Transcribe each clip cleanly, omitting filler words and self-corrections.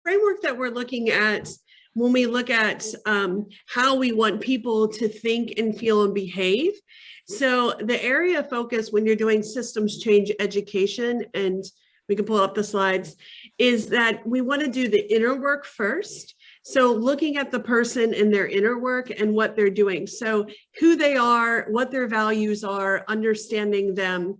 framework that we're looking at when we look at how we want people to think and feel and behave. So the area of focus when you're doing systems change education, and we can pull up the slides, is that we want to do the inner work first. So looking at the person and their inner work and what they're doing. So who they are, what their values are, understanding them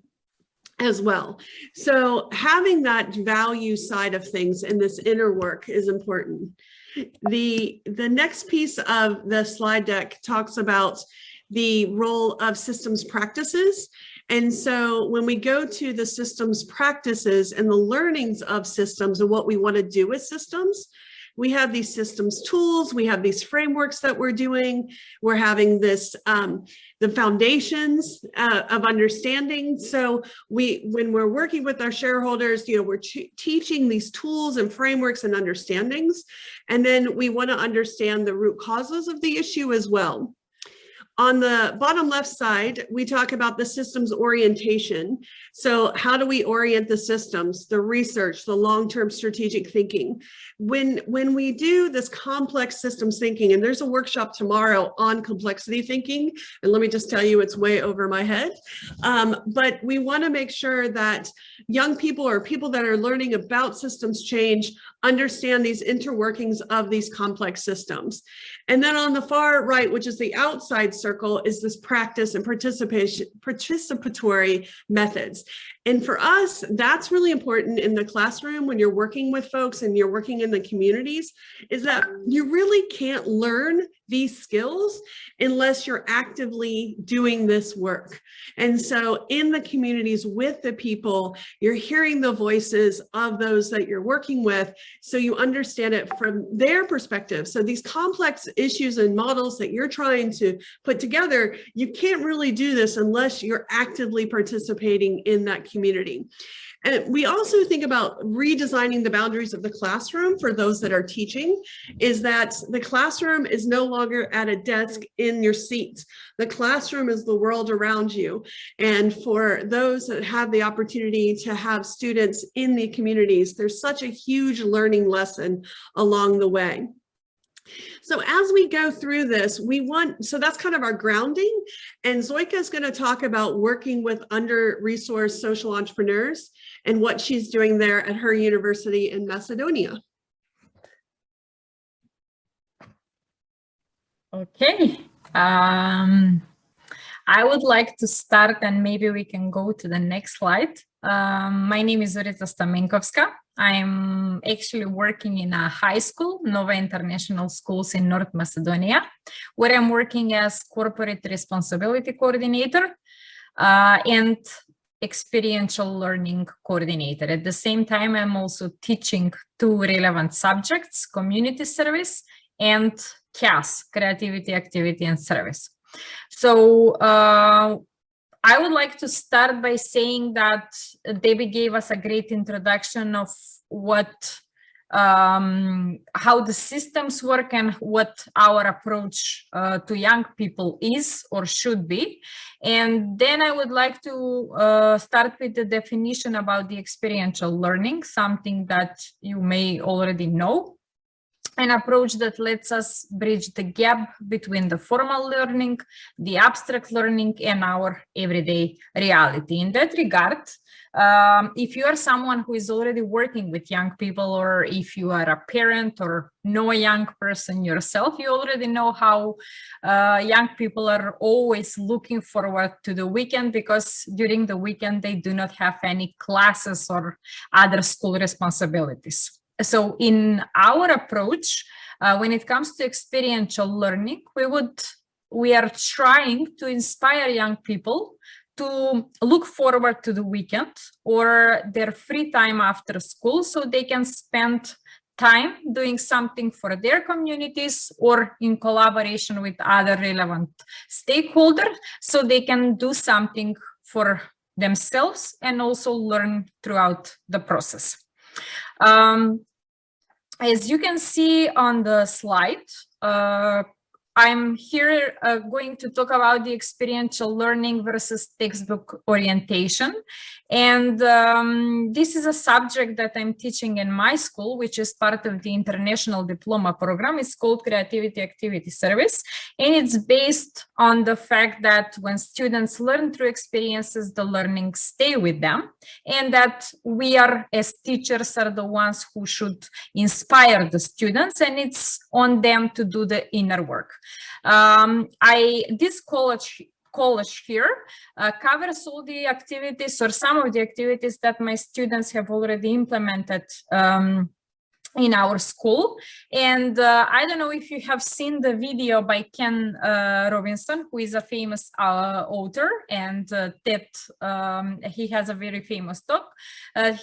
as well. So having that value side of things in this inner work is important. The next piece of the slide deck talks about the role of systems practices. And so when we go to the systems practices and the learnings of systems and what we want to do with systems, we have these systems tools, we have these frameworks that we're doing, we're having this, the foundations of understanding. So when we're working with our shareholders, we're teaching these tools and frameworks and understandings, and then we want to understand the root causes of the issue as well. On the bottom left side, we talk about the systems orientation. So how do we orient the systems, the research, the long-term strategic thinking? When we do this complex systems thinking, and there's a workshop tomorrow on complexity thinking, and let me just tell you, it's way over my head. But we want to make sure that young people or people that are learning about systems change understand these interworkings of these complex systems. And then on the far right, which is the outside circle, is this practice and participatory methods. And for us, that's really important in the classroom when you're working with folks and you're working in the communities, is that you really can't learn these skills unless you're actively doing this work. And so in the communities with the people, you're hearing the voices of those that you're working with, so you understand it from their perspective. So these complex issues and models that you're trying to put together, you can't really do this unless you're actively participating in that community. And we also think about redesigning the boundaries of the classroom for those that are teaching, is that the classroom is no longer at a desk in your seat. The classroom is the world around you. And for those that have the opportunity to have students in the communities, there's such a huge learning lesson along the way. So as we go through this, so that's kind of our grounding. And Zoika is going to talk about working with under-resourced social entrepreneurs and what she's doing there at her university in Macedonia. Okay. I would like to start, and maybe we can go to the next slide. My name is Zorica Stamenkovska. I'm actually working in a high school, Nova International Schools in North Macedonia, where I'm working as corporate responsibility coordinator and experiential learning coordinator. At the same time, I'm also teaching 2 relevant subjects, community service and CAS, creativity, activity and service. So I would like to start by saying that Debbie gave us a great introduction of how the systems work and what our approach to young people is or should be. And then I would like to start with the definition about the experiential learning, something that you may already know. An approach that lets us bridge the gap between the formal learning, the abstract learning, and our everyday reality. In that regard, if you are someone who is already working with young people, or if you are a parent or know a young person yourself, you already know how young people are always looking forward to the weekend, because during the weekend they do not have any classes or other school responsibilities. So in our approach, when it comes to experiential learning, we are trying to inspire young people to look forward to the weekend or their free time after school, so they can spend time doing something for their communities or in collaboration with other relevant stakeholders, so they can do something for themselves and also learn throughout the process. As you can see on the slide, I'm here going to talk about the experiential learning versus textbook orientation. And this is a subject that I'm teaching in my school, which is part of the International Diploma Program. It's called Creativity Activity Service. And it's based on the fact that when students learn through experiences, the learning stay with them. And that we are, as teachers, are the ones who should inspire the students, and it's on them to do the inner work. This college here covers all the activities, or some of the activities that my students have already implemented in our school. And I don't know if you have seen the video by Ken Robinson, who is a famous author, and he has a very famous talk.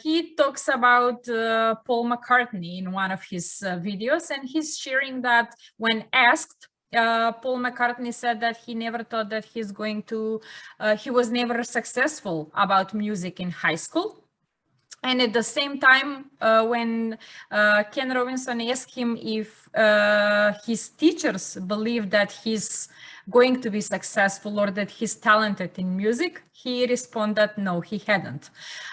He talks about Paul McCartney in one of his videos, and he's sharing that when asked, Paul McCartney said that he never thought that he was never successful about music in high school. And at the same time, when Ken Robinson asked him if his teachers believe that he's going to be successful or that he's talented in music, he responded, no, he hadn't.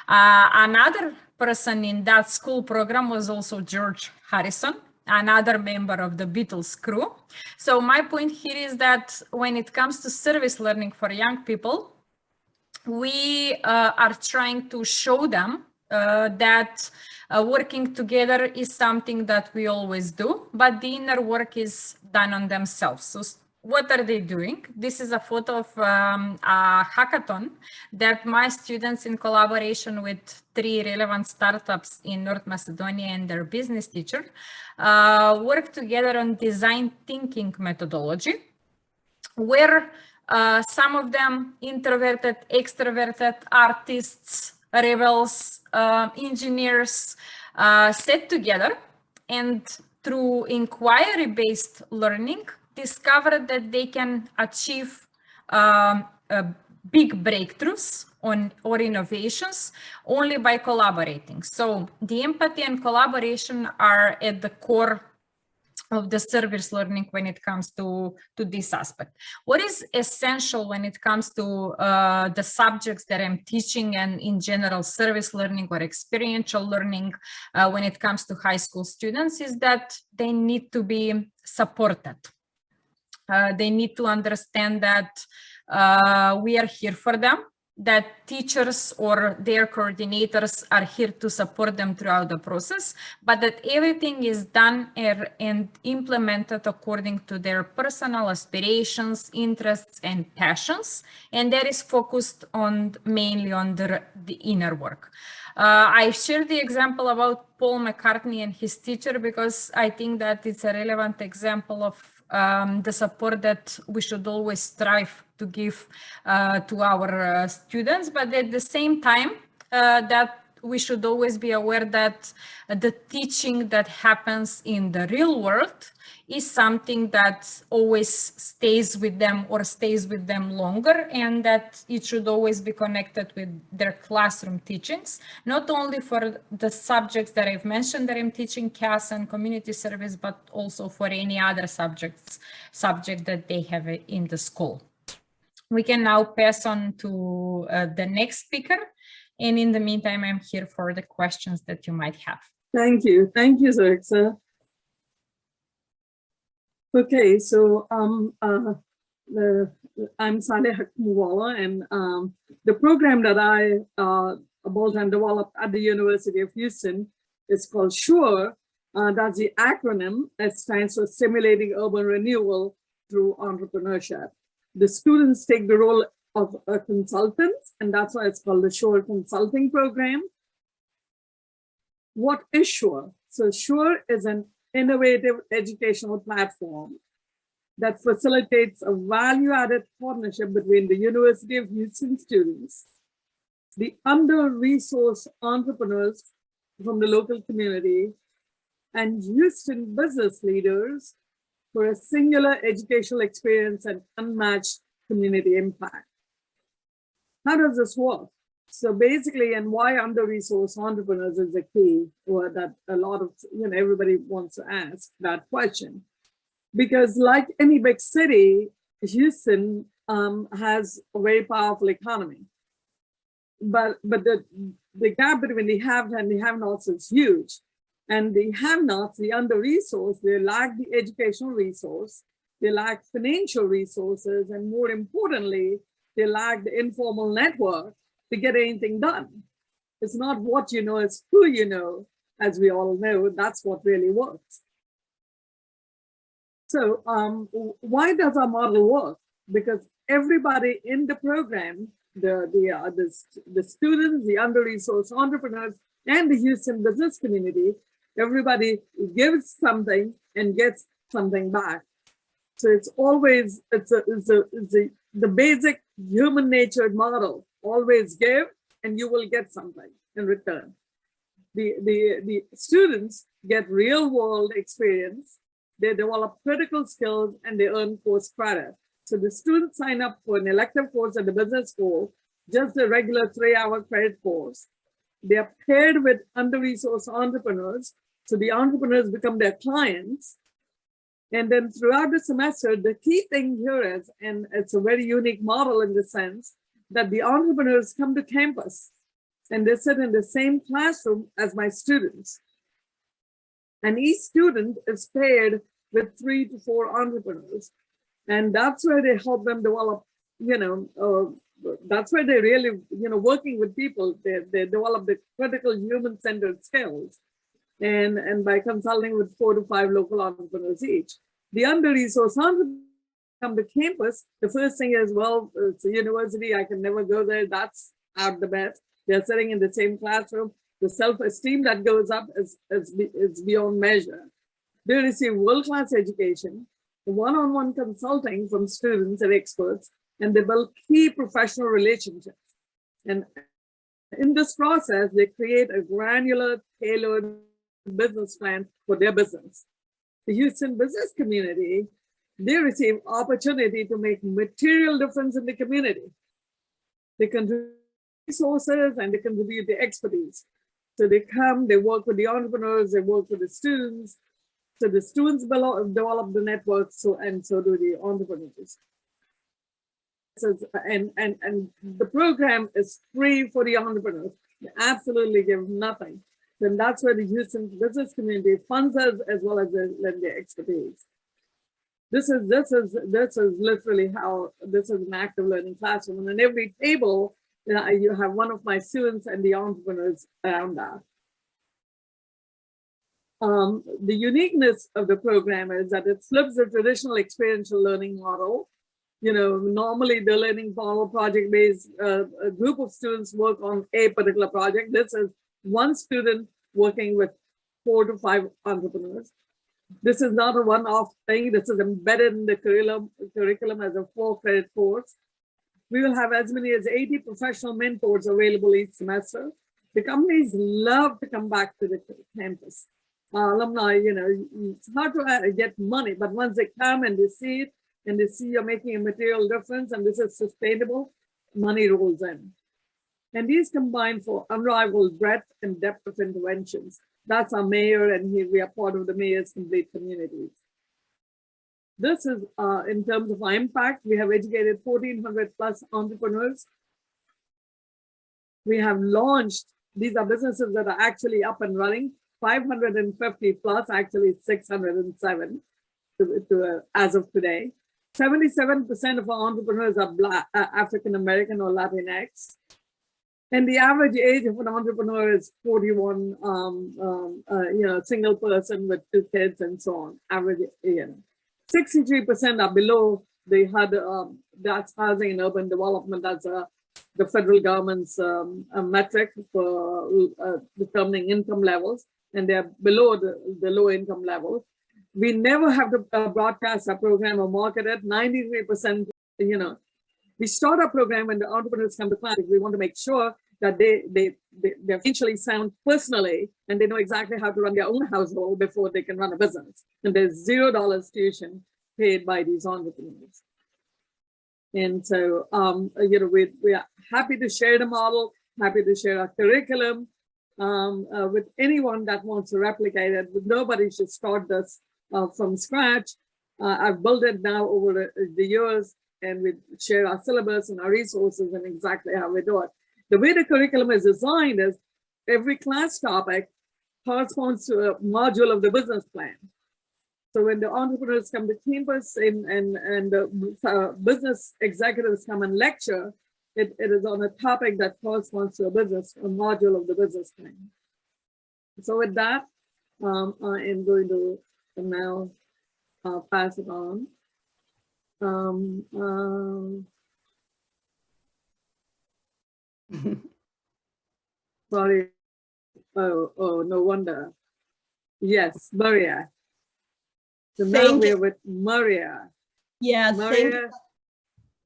Another person in that school program was also George Harrison, another member of the Beatles crew. So my point here is that when it comes to service learning for young people, we are trying to show them that working together is something that we always do, but the inner work is done on themselves. So what are they doing? This is a photo of a hackathon that my students, in collaboration with 3 relevant startups in North Macedonia and their business teacher, work together on design thinking methodology, where some of them introverted, extroverted, artists, rebels, engineers sat together, and through inquiry-based learning discovered that they can achieve big breakthroughs or innovations only by collaborating. So the empathy and collaboration are at the core of the service learning when it comes to this aspect. What is essential when it comes to the subjects that I'm teaching, and in general service learning or experiential learning when it comes to high school students, is that they need to be supported. They need to understand that we are here for them, that teachers or their coordinators are here to support them throughout the process, but that everything is done and implemented according to their personal aspirations, interests, and passions, and that is focused on mainly on the inner work. I shared the example about Paul McCartney and his teacher because I think that it's a relevant example of the support that we should always strive to give to our students, but at the same time that we should always be aware that the teaching that happens in the real world is something that always stays with them or stays with them longer, and that it should always be connected with their classroom teachings, not only for the subjects that I've mentioned that I'm teaching, CAS and community service, but also for any other subject that they have in the school. We can now pass on to the next speaker. And in the meantime, I'm here for the questions that you might have. Thank you, Zorica. Okay, so I'm Saleh Hakmwala, and the program that I built and developed at the University of Houston is called SURE. That's the acronym. It stands for Stimulating Urban Renewal Through Entrepreneurship. The students take the role of consultants, and that's why it's called the SURE Consulting Program. What is SURE? So SURE is an innovative educational platform that facilitates a value-added partnership between the University of Houston students, the under-resourced entrepreneurs from the local community, and Houston business leaders for a singular educational experience and unmatched community impact. How does this work? So basically, and why under-resourced entrepreneurs is the key, or that a lot of, everybody wants to ask that question. Because like any big city, Houston has a very powerful economy. But the gap between the have and the have-nots is huge. And the have-nots, the under-resourced, they lack the educational resource, they lack financial resources, and more importantly, they lack the informal network to get anything done. It's not what you know, it's who you know. As we all know, that's what really works. So why does our model work? Because everybody in the program, the students, the under-resourced entrepreneurs, and the Houston business community, everybody gives something and gets something back. So it's always, the basic human nature model. Always give and you will get something in return. The students get real world experience, they develop critical skills, and they earn course credit. So the students sign up for an elective course at the business school, just a regular 3-hour credit course. They are paired with under-resourced entrepreneurs. So the entrepreneurs become their clients. And then throughout the semester, the key thing here is, and it's a very unique model in the sense that the entrepreneurs come to campus and they sit in the same classroom as my students. And each student is paired with 3 to 4 entrepreneurs. And that's where they help them develop, that's where they really, working with people, they develop the critical human-centered skills. And by consulting with 4 to 5 local entrepreneurs each. The under-resourced entrepreneurs come to campus, the first thing is, well, it's a university, I can never go there, that's out the bed. They're sitting in the same classroom. The self-esteem that goes up is beyond measure. They receive world-class education, one-on-one consulting from students and experts, and they build key professional relationships. And in this process, they create a granular, tailored business plan for their business. The Houston business community, they receive opportunity to make material difference in the community. They contribute resources and they contribute the expertise. So they come, they work with the entrepreneurs, they work with the students. So the students develop the network, and so do the entrepreneurs. And the program is free for the entrepreneurs. They absolutely give nothing. Then that's where the Houston business community funds us as well as their expertise. This is literally how this is an active learning classroom. And on every table, you have one of my students and the entrepreneurs around that. The uniqueness of the program is that it flips the traditional experiential learning model. Normally the learning model project-based, a group of students work on a particular project. This is one student working with 4 to 5 entrepreneurs. This is not a one-off thing. This is embedded in the curriculum as a 4-credit course. We will have as many as 80 professional mentors available each semester. The companies love to come back to the campus. Alumni, it's hard to get money, but once they come and they see it, and they see you're making a material difference and this is sustainable, money rolls in. And these combine for unrivaled breadth and depth of interventions. That's our mayor, and we are part of the mayor's complete communities. This is in terms of our impact. We have educated 1,400 plus entrepreneurs. We have launched, these are businesses that are actually up and running, 550 plus, actually 607 as of today. 77% of our entrepreneurs are Black, African American or Latinx. And the average age of an entrepreneur is 41, single person with 2 kids and so on, average, 63% are below the HUD, that's housing and urban development, that's the federal government's metric for determining income levels, and they're below the low income level. We never have to broadcast our program or market it. 93%, we start our program when the entrepreneurs come to class. We want to make sure that they're financially sound personally, and they know exactly how to run their own household before they can run a business. And there's $0 tuition paid by these entrepreneurs. And so, we are happy to share the model, happy to share our curriculum with anyone that wants to replicate it. Nobody should start this from scratch. I've built it now over the years, and we share our syllabus and our resources and exactly how we do it. The way the curriculum is designed is every class topic corresponds to a module of the business plan. So when the entrepreneurs come to campus and the business executives come and lecture, it is on a topic that corresponds to a module of the business plan. So with that, I am going to now pass it on. Sorry. Oh, no wonder. Yes, Maria. So now we're with Maria. Yeah, thank you.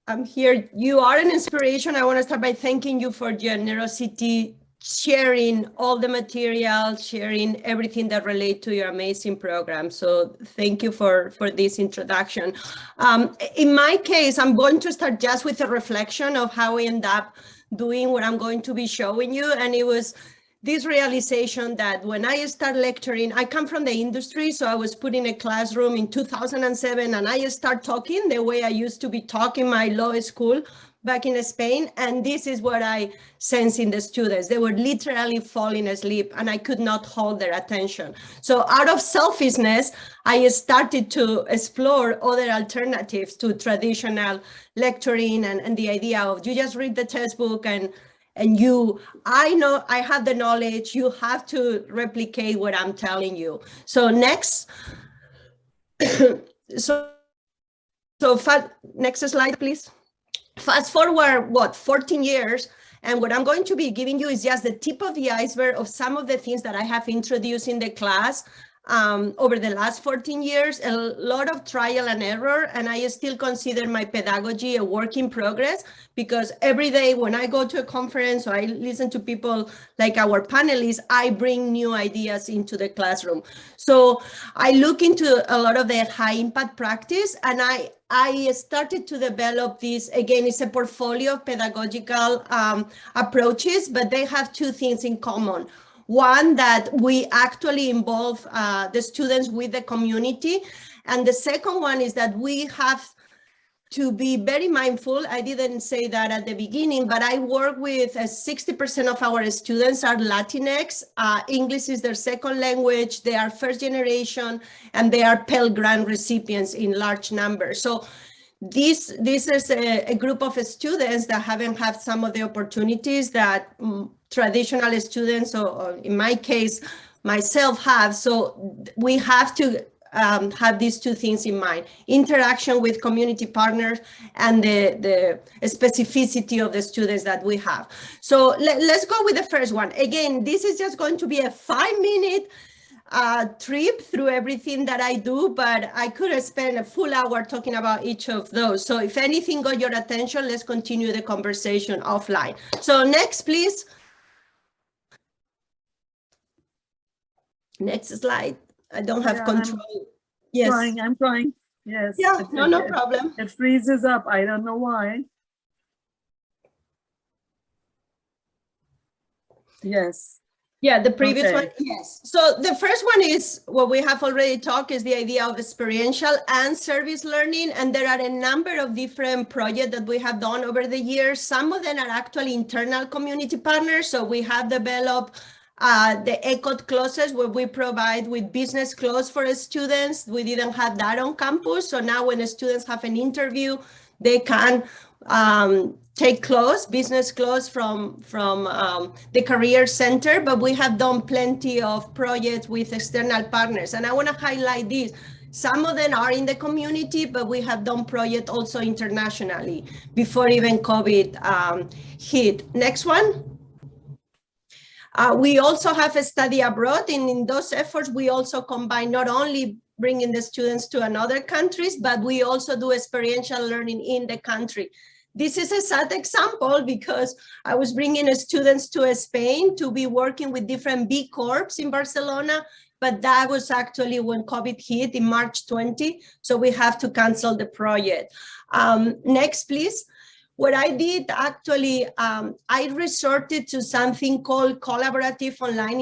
I'm here. You are an inspiration. I want to start by thanking you for generosity, sharing all the material, sharing everything that relates to your amazing program. So thank you for this introduction. In my case, I'm going to start just with a reflection of how I end up doing what I'm going to be showing you. And it was this realization that when I start lecturing, I come from the industry, so I was put in a classroom in 2007, and I start talking the way I used to be talking my law school back in Spain, and this is what I sense in the students. They were literally falling asleep, and I could not hold their attention. So out of selfishness, I started to explore other alternatives to traditional lecturing and the idea of you just read the textbook and I know I have the knowledge, you have to replicate what I'm telling you. So next, next slide, please. Fast forward, 14 years, and what I'm going to be giving you is just the tip of the iceberg of some of the things that I have introduced in the class over the last 14 years, a lot of trial and error, and I still consider my pedagogy a work in progress, because every day when I go to a conference or I listen to people like our panelists, I bring new ideas into the classroom. So I look into a lot of the high impact practice, and I started to develop this. Again, it's a portfolio of pedagogical approaches, but they have two things in common. One, that we actually involve the students with the community. And the second one is that we have to be very mindful. I didn't say that at the beginning, but I work with 60% of our students are Latinx. English is their second language. They are first generation, and they are Pell Grant recipients in large numbers. So this is a group of students that haven't had some of the opportunities that traditional students, or in my case, myself have. So we have to have these two things in mind: interaction with community partners and the specificity of the students that we have. So let's go with the first one. Again, this is just going to be a 5-minute trip through everything that I do, but I could have spent a full hour talking about each of those. So if anything got your attention, let's continue the conversation offline. So next, please. Next slide. I don't have control. Yes. I'm trying. Yes. Yeah, no problem. It freezes up. I don't know why. Yes. Yeah, the previous one, yes. So the first one is what we have already talked, is the idea of experiential and service learning. And there are a number of different projects that we have done over the years. Some of them are actually internal community partners. So we have developed the ECOT classes, where we provide with business clothes for students. We didn't have that on campus. So now when the students have an interview, they can take clothes, business clothes from the career center, but we have done plenty of projects with external partners. And I want to highlight this. Some of them are in the community, but we have done projects also internationally before even COVID hit. Next one. We also have a study abroad. In those efforts, we also combine not only bringing the students to another countries, but we also do experiential learning in the country. This is a sad example because I was bringing students to Spain to be working with different B Corps in Barcelona, but that was actually when COVID hit in March 20. So we have to cancel the project. Next, please. What I did actually, I resorted to something called collaborative online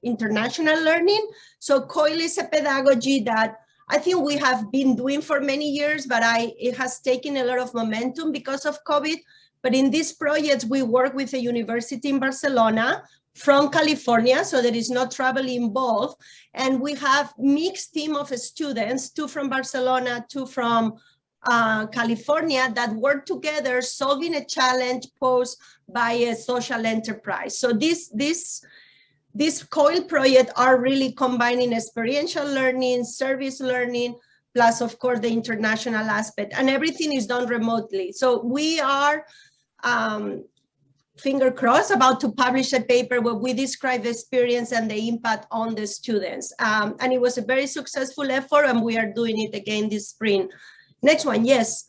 international learning. So COIL is a pedagogy that I think we have been doing for many years, but it has taken a lot of momentum because of COVID. But in this project, we work with a university in Barcelona from California, so there is no travel involved. And we have mixed team of students, 2 from Barcelona, 2 from California, that work together solving a challenge posed by a social enterprise. So this COIL project are really combining experiential learning, service learning, plus of course the international aspect, and everything is done remotely. So we are, finger crossed, about to publish a paper where we describe the experience and the impact on the students. And it was a very successful effort, and we are doing it again this spring. Next one, yes.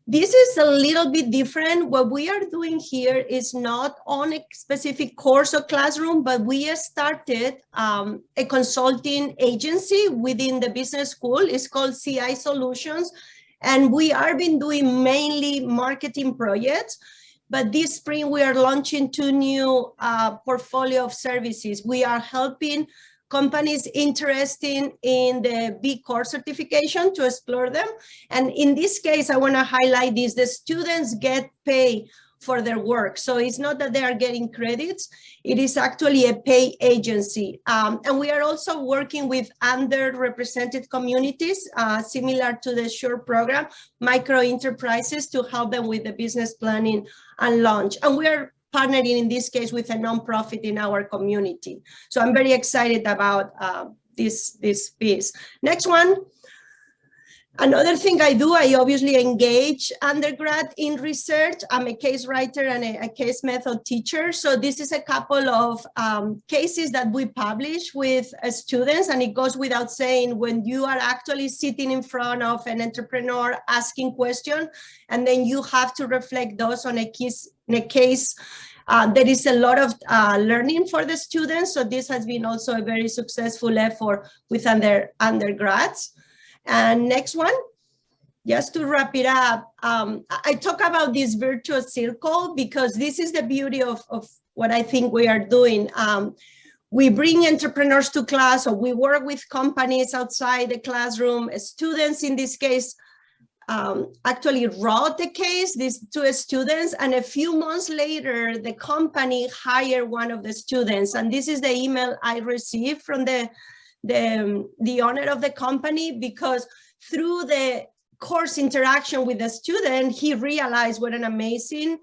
This is a little bit different. What we are doing here is not on a specific course or classroom, but we started a consulting agency within the business school. It's called CI Solutions. And we are been doing mainly marketing projects. But this spring, we are launching 2 new portfolio of services. We are helping companies interested in the B Corp certification to explore them. And in this case, I want to highlight this: the students get paid for their work. So it's not that they are getting credits, it is actually a pay agency. And we are also working with underrepresented communities, similar to the SURE program, micro enterprises, to help them with the business planning and launch. And we are partnering in this case with a nonprofit in our community. So I'm very excited about this piece. Next one. Another thing I do, I obviously engage undergrad in research. I'm a case writer and a case method teacher. So this is a couple of cases that we publish with students, and it goes without saying, when you are actually sitting in front of an entrepreneur asking questions, and then you have to reflect those on a case, there is a lot of learning for the students. So this has been also a very successful effort with undergrads. And next one, just to wrap it up, I talk about this virtuous circle because this is the beauty of what I think we are doing. We bring entrepreneurs to class, or we work with companies outside the classroom. Students, in this case, actually wrote the case, these 2 students, and a few months later, the company hired one of the students. And this is the email I received from the owner of the company, because through the course interaction with the student, he realized what an amazing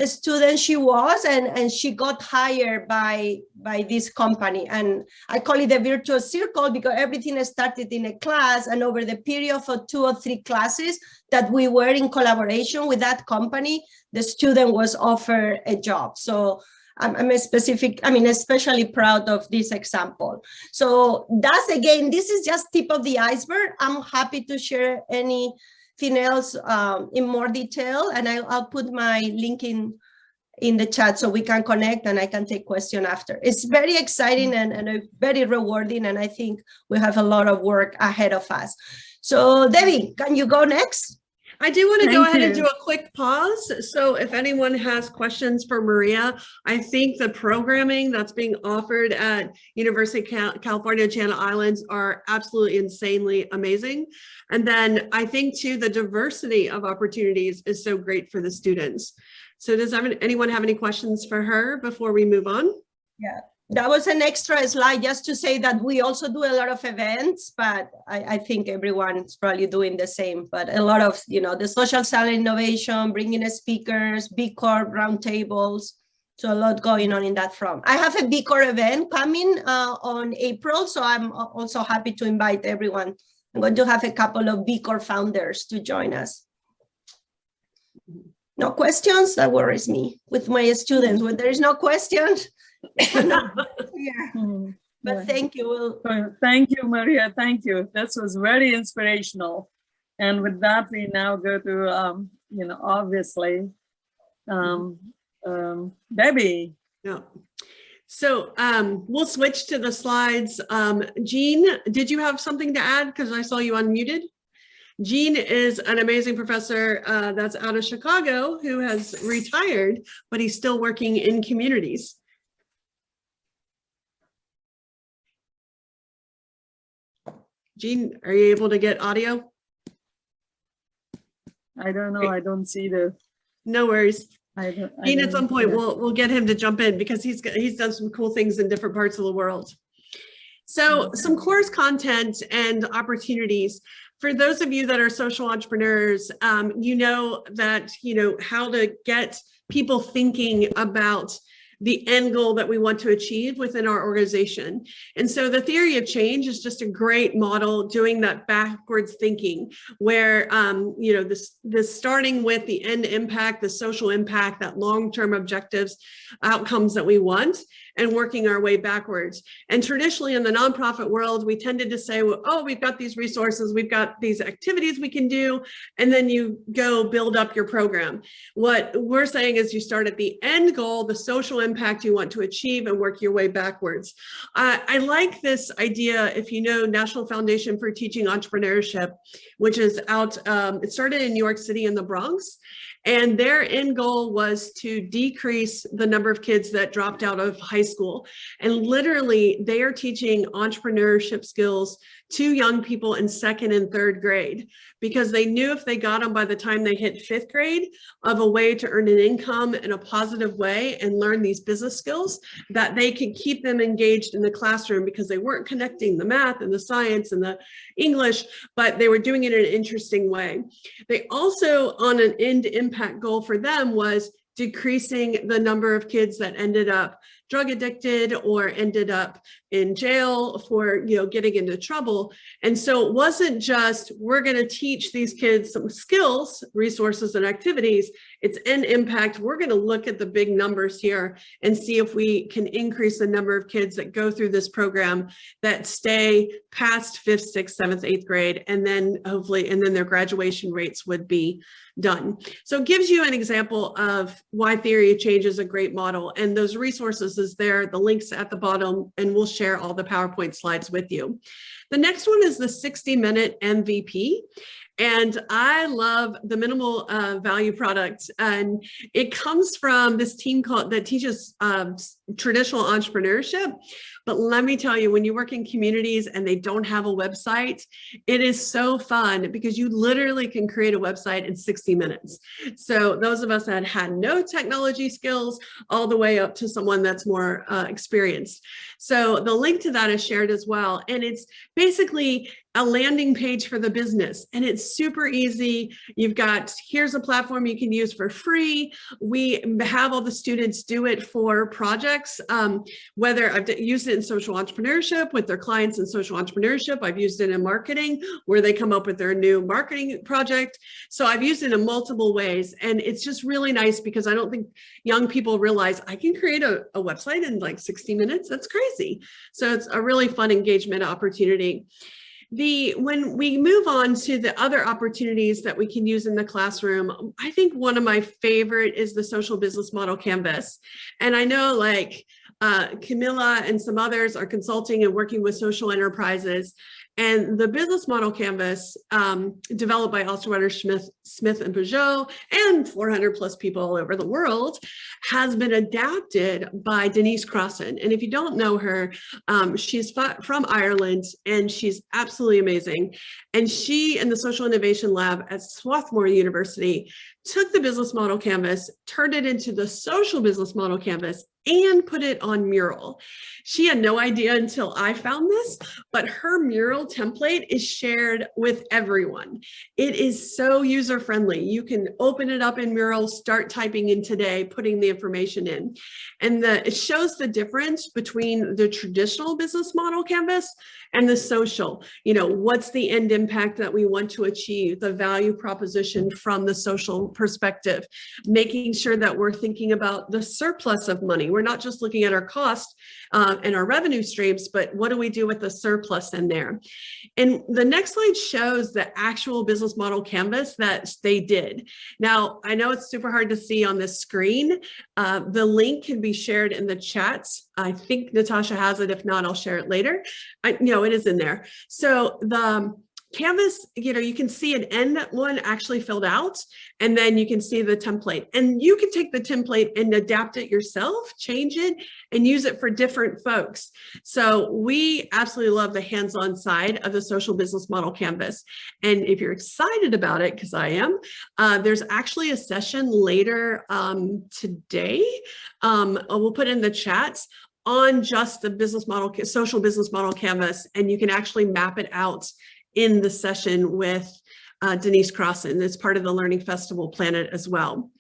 student she was, and she got hired by this company. And I call it the virtuous circle because everything started in a class, and over the period of 2 or 3 classes that we were in collaboration with that company, the student was offered a job. So I'm especially proud of this example. So that's, again, this is just tip of the iceberg. I'm happy to share anything else in more detail, and I'll put my link in the chat so we can connect and I can take questions after. It's very exciting and very rewarding, and I think we have a lot of work ahead of us. So Debbie, can you go next? I do want to go ahead and do a quick pause. So if anyone has questions for Maria, I think the programming that's being offered at University of California, Channel Islands are absolutely insanely amazing. And then I think too, the diversity of opportunities is so great for the students. So does anyone have any questions for her before we move on? Yeah. That was an extra slide just to say that we also do a lot of events, but I think everyone's probably doing the same. But a lot of, the social science innovation, bringing in speakers, B Corp roundtables. So a lot going on in that front. I have a B Corp event coming on April, so I'm also happy to invite everyone. I'm going to have a couple of B Corp founders to join us. No questions? That worries me with my students. When there is no questions, but thank you. Thank you, Maria. Thank you. This was very inspirational. And with that, we now go to, obviously, Debbie. Yeah. So we'll switch to the slides. Jean, did you have something to add? Because I saw you unmuted. Jean is an amazing professor that's out of Chicago who has retired, but he's still working in communities. Jean, are you able to get audio? I don't know. I don't see the. No worries. Jean, at don't- some point, yeah. we'll get him to jump in because he's done some cool things in different parts of the world. So some course content and opportunities. For those of you that are social entrepreneurs, you know that, how to get people thinking about the end goal that we want to achieve within our organization. And so the theory of change is just a great model doing that backwards thinking where, this starting with the end impact, the social impact, that long-term objectives, outcomes that we want, and working our way backwards. And traditionally in the nonprofit world, we tended to say, well, oh, we've got these resources, we've got these activities we can do, and then you go build up your program. What we're saying is you start at the end goal, the social impact you want to achieve, and work your way backwards. I like this idea, if you know National Foundation for Teaching Entrepreneurship, which is out, it started in New York City in the Bronx. And their end goal was to decrease the number of kids that dropped out of high school. And literally, they are teaching entrepreneurship skills to young people in 2nd and 3rd grade, because they knew if they got them by the time they hit 5th grade of a way to earn an income in a positive way and learn these business skills, that they could keep them engaged in the classroom because they weren't connecting the math and the science and the English, but they were doing it in an interesting way. They also, on an end impact goal for them, was decreasing the number of kids that ended up drug addicted or ended up in jail for, getting into trouble. And so it wasn't just, we're going to teach these kids some skills, resources, and activities. It's an impact. We're going to look at the big numbers here and see if we can increase the number of kids that go through this program that stay past 5th, 6th, 7th, 8th grade, and then hopefully, and then their graduation rates would be done. So it gives you an example of why theory of change is a great model. And those resources is there, the links at the bottom, and we'll share all the PowerPoint slides with you. The next one is the 60-minute MVP. And I love the minimal value product. And it comes from this team that teaches traditional entrepreneurship. But let me tell you, when you work in communities and they don't have a website, it is so fun because you literally can create a website in 60 minutes. So those of us that had no technology skills all the way up to someone that's more experienced. So the link to that is shared as well. And it's basically a landing page for the business. And it's super easy. You've got, here's a platform you can use for free. We have all the students do it for projects, whether I've used it in social entrepreneurship with their clients in social entrepreneurship. I've used it in marketing where they come up with their new marketing project. So I've used it in multiple ways. And it's just really nice because I don't think young people realize I can create a website in like 60 minutes. That's crazy. So it's a really fun engagement opportunity. When we move on to the other opportunities that we can use in the classroom, I think one of my favorite is the social business model canvas. And I know like Camilla and some others are consulting and working with social enterprises. And the business model canvas developed by Osterweider, Smith and Peugeot and 400 plus people all over the world has been adapted by Denise Crossan. And if you don't know her, she's from Ireland and she's absolutely amazing. And she and the Social Innovation Lab at Swarthmore University took the business model canvas, turned it into the social business model canvas, and put it on Mural. She had no idea until I found this, but her Mural template is shared with everyone. It is so user-friendly. You can open it up in Mural, start typing in today, putting the information in. And it shows the difference between the traditional business model canvas and the social. What's the end impact that we want to achieve, the value proposition from the social perspective, making sure that we're thinking about the surplus of money. We're not just looking at our cost and our revenue streams, but what do we do with the surplus in there? And the next slide shows the actual business model canvas that they did. Now, I know it's super hard to see on the screen. The link can be shared in the chats. I think Natasha has it. If not, I'll share it later. No, it is in there. So Canvas, you can see an end one actually filled out, and then you can see the template, and you can take the template and adapt it yourself, change it, and use it for different folks. So we absolutely love the hands-on side of the social business model canvas. And if you're excited about it, because I am, there's actually a session later today. We'll put in the chat on just the business model, social business model canvas, and you can actually map it out in the session with Denise Crossan. It's part of the Learning Festival Planet as well.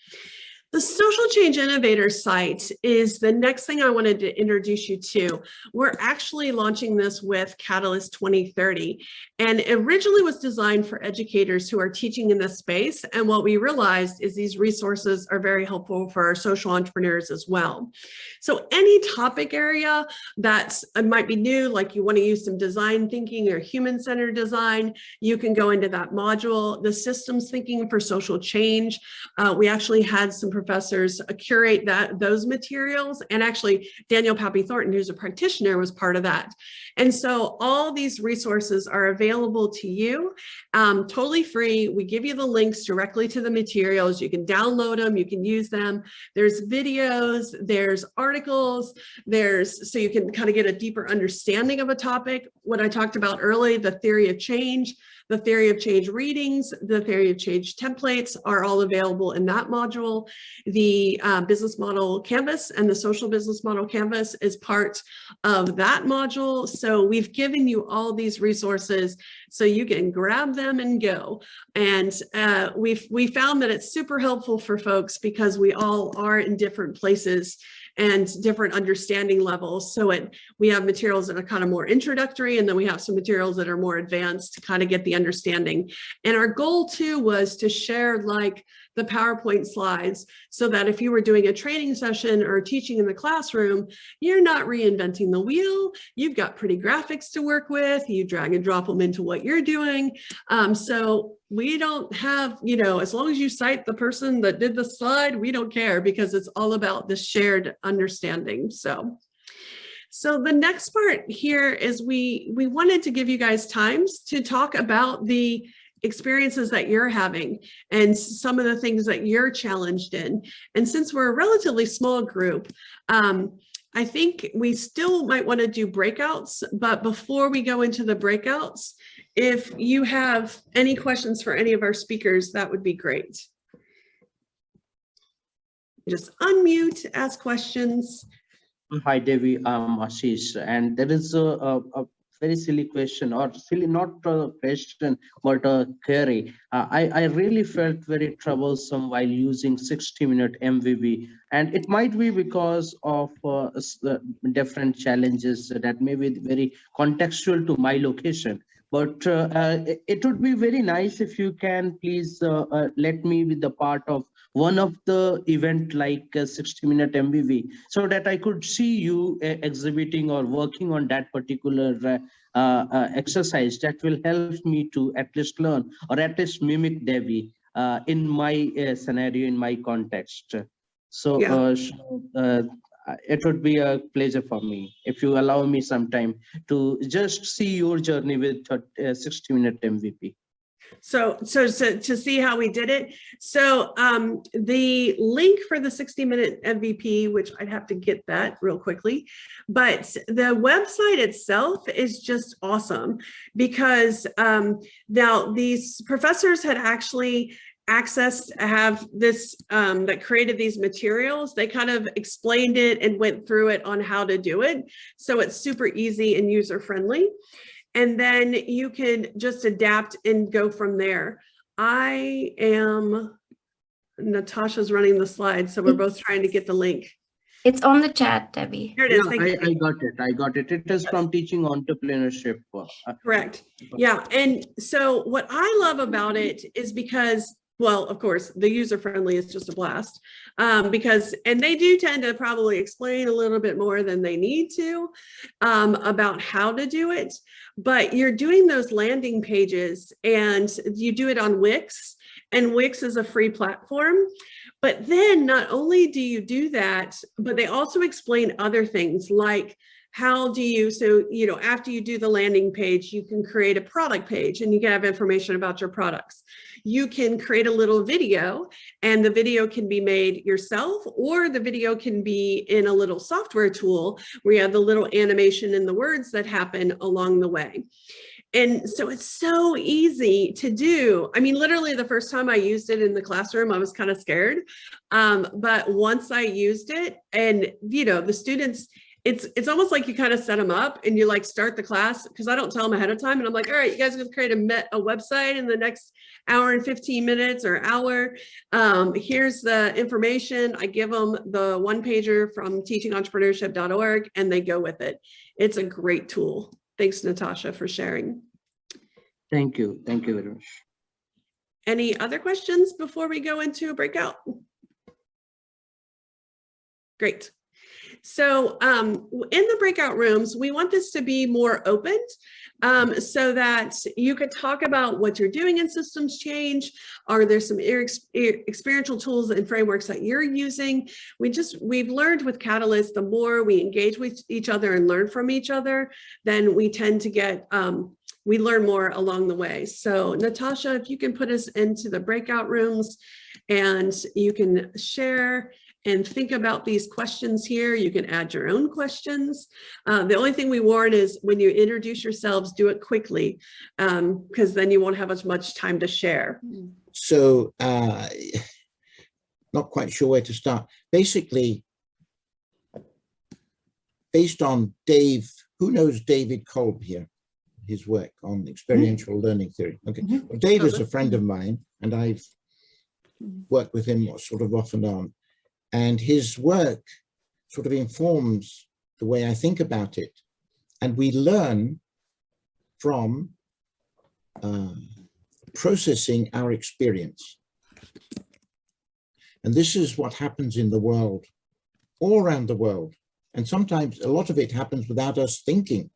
The Social Change Innovator site is the next thing I wanted to introduce you to. We're actually launching this with Catalyst 2030, and it originally was designed for educators who are teaching in this space. And what we realized is these resources are very helpful for our social entrepreneurs as well. So any topic area that might be new, like you want to use some design thinking or human-centered design, you can go into that module. The systems thinking for social change, we actually had some professors curate those materials, and actually Daniel Pappy Thornton, who's a practitioner, was part of that. And so all these resources are available to you, totally free. We give you the links directly to the materials. You can download them, you can use them. There's videos, there's articles, so you can kind of get a deeper understanding of a topic. What I talked about earlier, the theory of change, the theory of change readings, the theory of change templates are all available in that module. The business model canvas and the social business model canvas is part of that module. So we've given you all these resources so you can grab them and go. And we found that it's super helpful for folks because we all are in different places and different understanding levels. So we have materials that are kind of more introductory, and then we have some materials that are more advanced to kind of get the understanding. And our goal too was to share like the PowerPoint slides so that if you were doing a training session or teaching in the classroom, you're not reinventing the wheel. You've got pretty graphics to work with. You drag and drop them into what you're doing. So we don't have, as long as you cite the person that did the slide, we don't care, because it's all about the shared understanding. So the next part here is we wanted to give you guys times to talk about the experiences that you're having and some of the things that you're challenged in. And since we're a relatively small group, I think we still might want to do breakouts, but before we go into the breakouts, if you have any questions for any of our speakers, that would be great. Just unmute, ask questions. Hi, Devi, Ashish, and there is a very silly question, or silly, not a question, but a query. I really felt very troublesome while using 60-minute MVB, and it might be because of different challenges that may be very contextual to my location. But it would be very nice if you can please let me be the part of one of the event like 60-minute MVV, so that I could see you exhibiting or working on that particular exercise that will help me to at least learn or at least mimic Devi in my scenario, in my context. So yeah. It would be a pleasure for me if you allow me some time to just see your journey with 60-minute MVP. So to see how we did it. So the link for the 60-minute MVP, which I'd have to get that real quickly, but the website itself is just awesome because now these professors had actually have this that created these materials. They kind of explained it and went through it on how to do it. So it's super easy and user friendly. And then you can just adapt and go from there. Natasha's running the slides, so we're both trying to get the link. It's on the chat, Debbie. Here it is. I got it. It is from Teaching Entrepreneurship. Correct. Yeah. And so what I love about it is because, well, of course, the user-friendly is just a blast and they do tend to probably explain a little bit more than they need to about how to do it. But you're doing those landing pages and you do it on Wix, and Wix is a free platform. But then not only do you do that, but they also explain other things like how do you, so, you know, after you do the landing page, you can create a product page and you can have information about your products. You can create a little video, and the video can be made yourself, or the video can be in a little software tool where you have the little animation and the words that happen along the way. And so it's so easy to do. I mean, literally the first time I used it in the classroom, I was kind of scared. But once I used it, and, you know, the students, it's almost like you kind of set them up and you like start the class, because I don't tell them ahead of time. And I'm like, all right, you guys are going to create a website in the next hour and 15 minutes or hour. Here's the information. I give them the one pager from teachingentrpreneurship.org and they go with it. It's a great tool. Thanks, Natasha, for sharing. Thank you very much. Any other questions before we go into a breakout? Great. So in the breakout rooms, we want this to be more open so that you could talk about what you're doing in systems change. Are there some experiential tools and frameworks that you're using? We've learned with Catalyst, the more we engage with each other and learn from each other, then we tend to get, we learn more along the way. So Natasha, if you can put us into the breakout rooms and you can share and think about these questions here. You can add your own questions. The only thing we warn is when you introduce yourselves, do it quickly, because then you won't have as much time to share. So not quite sure where to start. Basically, based on Dave, who knows David Kolb here, his work on experiential learning theory. Okay, well, Dave is a friend of mine and I've worked with him sort of off and on. And his work sort of informs the way I think about it. And we learn from processing our experience. And this is what happens in the world, all around the world. And sometimes a lot of it happens without us thinking.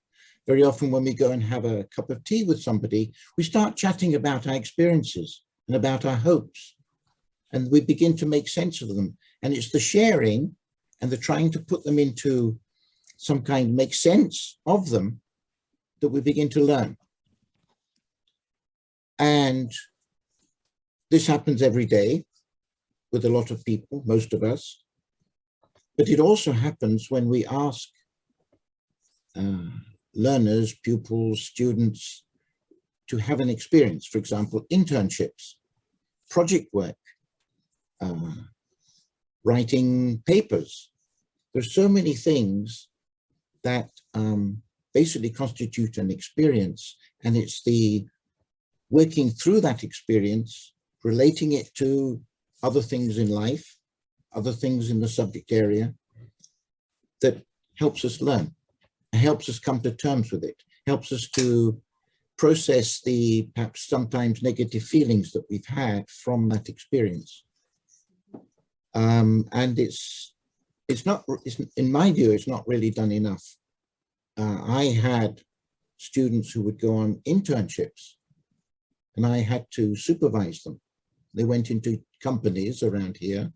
Very often when we go and have a cup of tea with somebody, we start chatting about our experiences and about our hopes. And we begin to make sense of them. And it's the sharing and the trying to put them into some kind, make sense of them, that we begin to learn. And this happens every day with a lot of people, most of us. But it also happens when we ask learners, pupils, students to have an experience, for example, internships, project work, writing papers. There's so many things that basically constitute an experience, and it's the working through that experience, relating it to other things in life, other things in the subject area, that helps us learn, helps us come to terms with it, helps us to process the perhaps sometimes negative feelings that we've had from that experience. And it's in my view, it's not really done enough. I had students who would go on internships and I had to supervise them. They went into companies around here,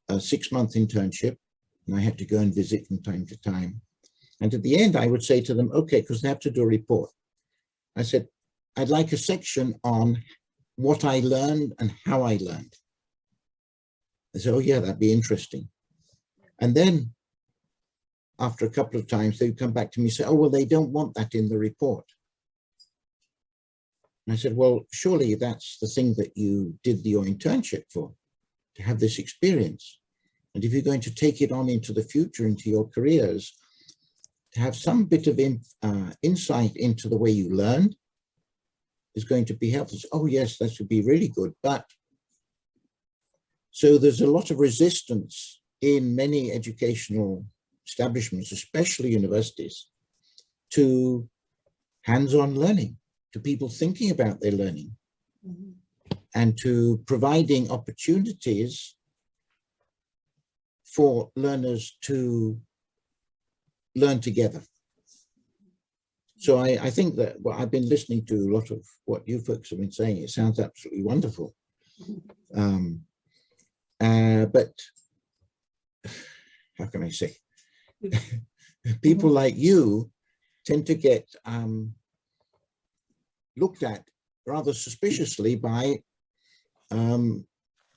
a 6-month internship, and I had to go and visit from time to time. And at the end, I would say to them, okay, because they have to do a report. I said, I'd like a section on what I learned and how I learned. I said, oh yeah, that'd be interesting. And then after a couple of times, they'd come back to me and say, oh, well, they don't want that in the report. And I said, well, surely that's the thing that you did your internship for, to have this experience. And if you're going to take it on into the future, into your careers, to have some bit of insight into the way you learned is going to be helpful. Oh yes, that would be really good. But so there's a lot of resistance in many educational establishments, especially universities, to hands-on learning, to people thinking about their learning, and to providing opportunities for learners to learn together. So I think that, well, I've been listening to a lot of what you folks have been saying. It sounds absolutely wonderful. But how can I say? people like you tend to get looked at rather suspiciously by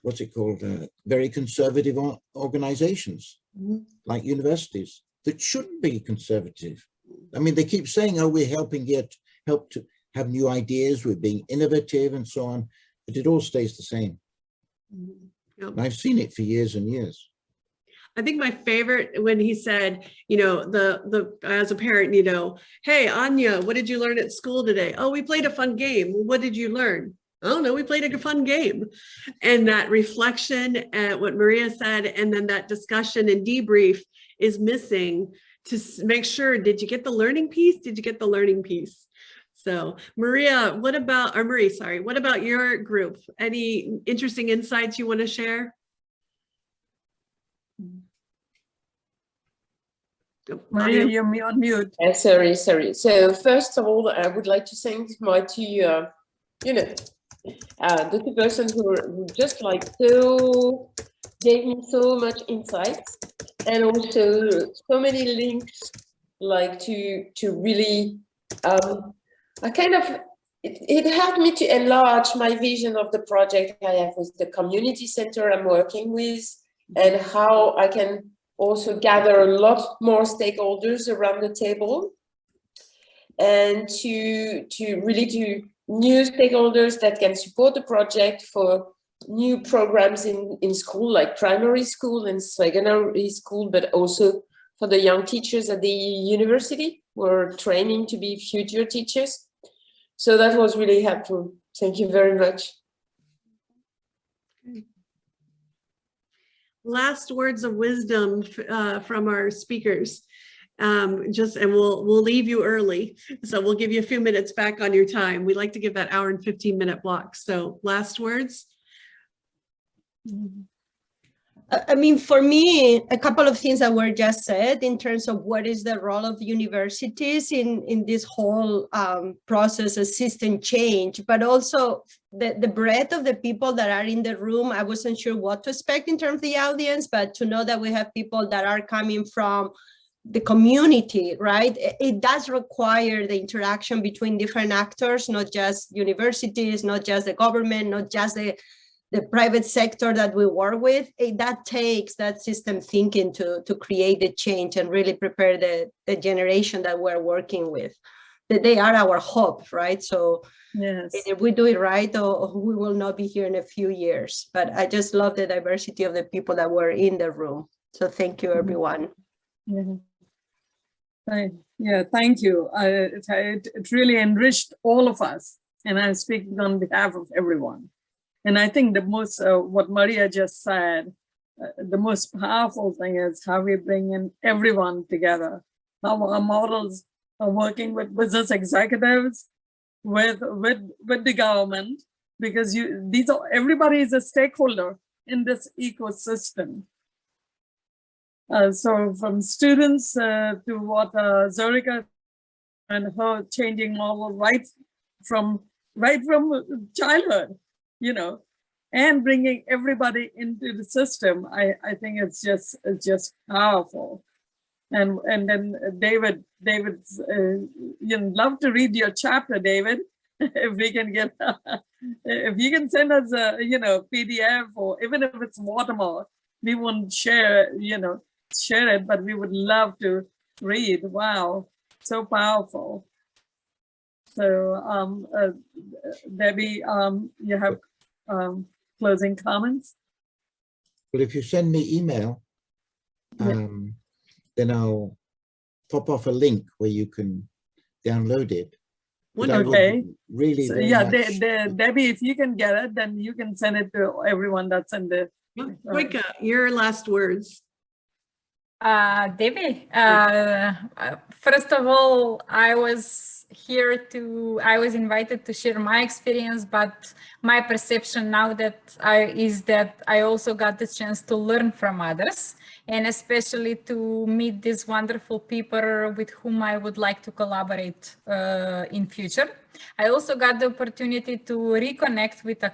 what's it called, very conservative organizations like universities that shouldn't be conservative. I mean, they keep saying, oh, we're help to have new ideas, we're being innovative and so on, but it all stays the same. Yep. And I've seen it for years and years. I think my favorite when he said, you know, the as a parent, you know, hey, Anya, what did you learn at school today? Oh, we played a fun game. What did you learn? Oh, no, we played a fun game. And that reflection at what Maria said, and then that discussion and debrief is missing to make sure, did you get the learning piece? Did you get the learning piece? So Maria, what about, or Marie, sorry, what about your group? Any interesting insights you want to share? Maria, you're on mute. Sorry. So first of all, I would like to thank my two, the two persons who just like so gave me so much insights, and also so many links, like to really, it helped me to enlarge my vision of the project I have with the community center I'm working with, and how I can also gather a lot more stakeholders around the table, and to new stakeholders that can support the project for new programs in school, like primary school and secondary school, but also for the young teachers at the university who are training to be future teachers. So that was really helpful. Thank you very much. Last words of wisdom from our speakers. And we'll leave you early. So we'll give you a few minutes back on your time. We like to give that hour and 15-minute block. So last words. I mean, for me, a couple of things that were just said in terms of what is the role of universities in this whole process of system change, but also the breadth of the people that are in the room. I wasn't sure what to expect in terms of the audience, but to know that we have people that are coming from the community, right? It does require the interaction between different actors, not just universities, not just the government, not just the private sector that we work with. That takes that system thinking to create the change and really prepare the generation that we're working with. That they are our hope, right? So yes, if we do it right, we will not be here in a few years. But I just love the diversity of the people that were in the room. So thank you, everyone. Yeah, thank you. It really enriched all of us, and I'm speaking on behalf of everyone. And I think the most, what Maria just said, the most powerful thing is how we bring in everyone together. How our models are working with business executives, with the government, because everybody is a stakeholder in this ecosystem. So from students to what Zorica and her changing model right from childhood, you know, and bringing everybody into the system. I think it's just powerful. And then David, you'd love to read your chapter, David. If we can get, if you can send us a PDF, or even if it's watermark, we won't share it, but we would love to read. Wow, so powerful. So Debbie, you have closing comments? Well, if you send me email, then I'll pop off a link where you can download it. Okay. Really, so, yeah, Debbie, if you can get it, then you can send it to everyone that's in the. Quick, your last words. Debbie, first of all, I was invited to share my experience, but my perception now is that I also got the chance to learn from others. and especially to meet these wonderful people with whom I would like to collaborate in future. I also got the opportunity to reconnect with a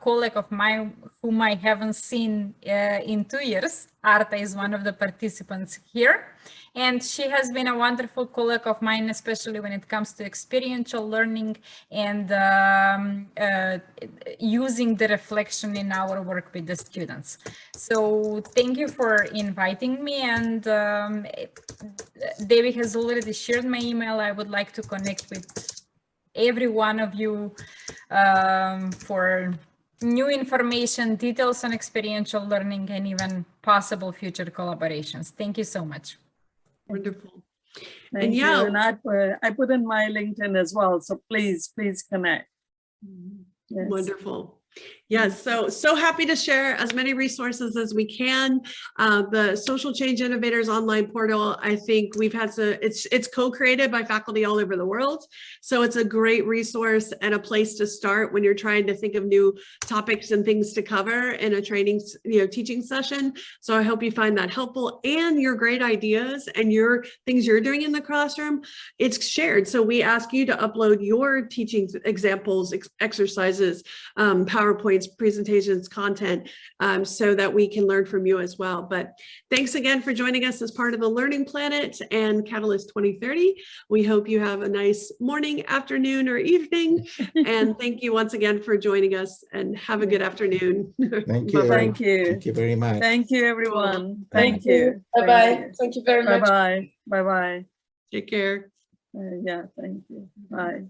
colleague of mine whom I haven't seen in 2 years. Arta is one of the participants here. And she has been a wonderful colleague of mine, especially when it comes to experiential learning and using the reflection in our work with the students. So thank you for inviting me. And David has already shared my email. I would like to connect with every one of you for new information, details on experiential learning, and even possible future collaborations. Thank you so much. Wonderful. Thank yeah. you. And I put in my LinkedIn as well. So please connect. Yes. Wonderful. Yes, so happy to share as many resources as we can. The Social Change Innovators online portal, I think we've had it's co-created by faculty all over the world. So it's a great resource and a place to start when you're trying to think of new topics and things to cover in a training, teaching session. So I hope you find that helpful, and your great ideas and your things you're doing in the classroom, it's shared. So we ask you to upload your teaching examples, exercises, PowerPoints, presentations, content, so that we can learn from you as well. But thanks again for joining us as part of the Learning Planet and Catalyst 2030. We hope you have a nice morning, afternoon, or evening. And thank you once again for joining us, and have a good afternoon. Thank you. Thank you. Thank you very much. Thank you, everyone. Thank Thank you. Bye-bye. Thank you very much. Bye-bye. Bye-bye. Take care. Yeah, thank you. Bye.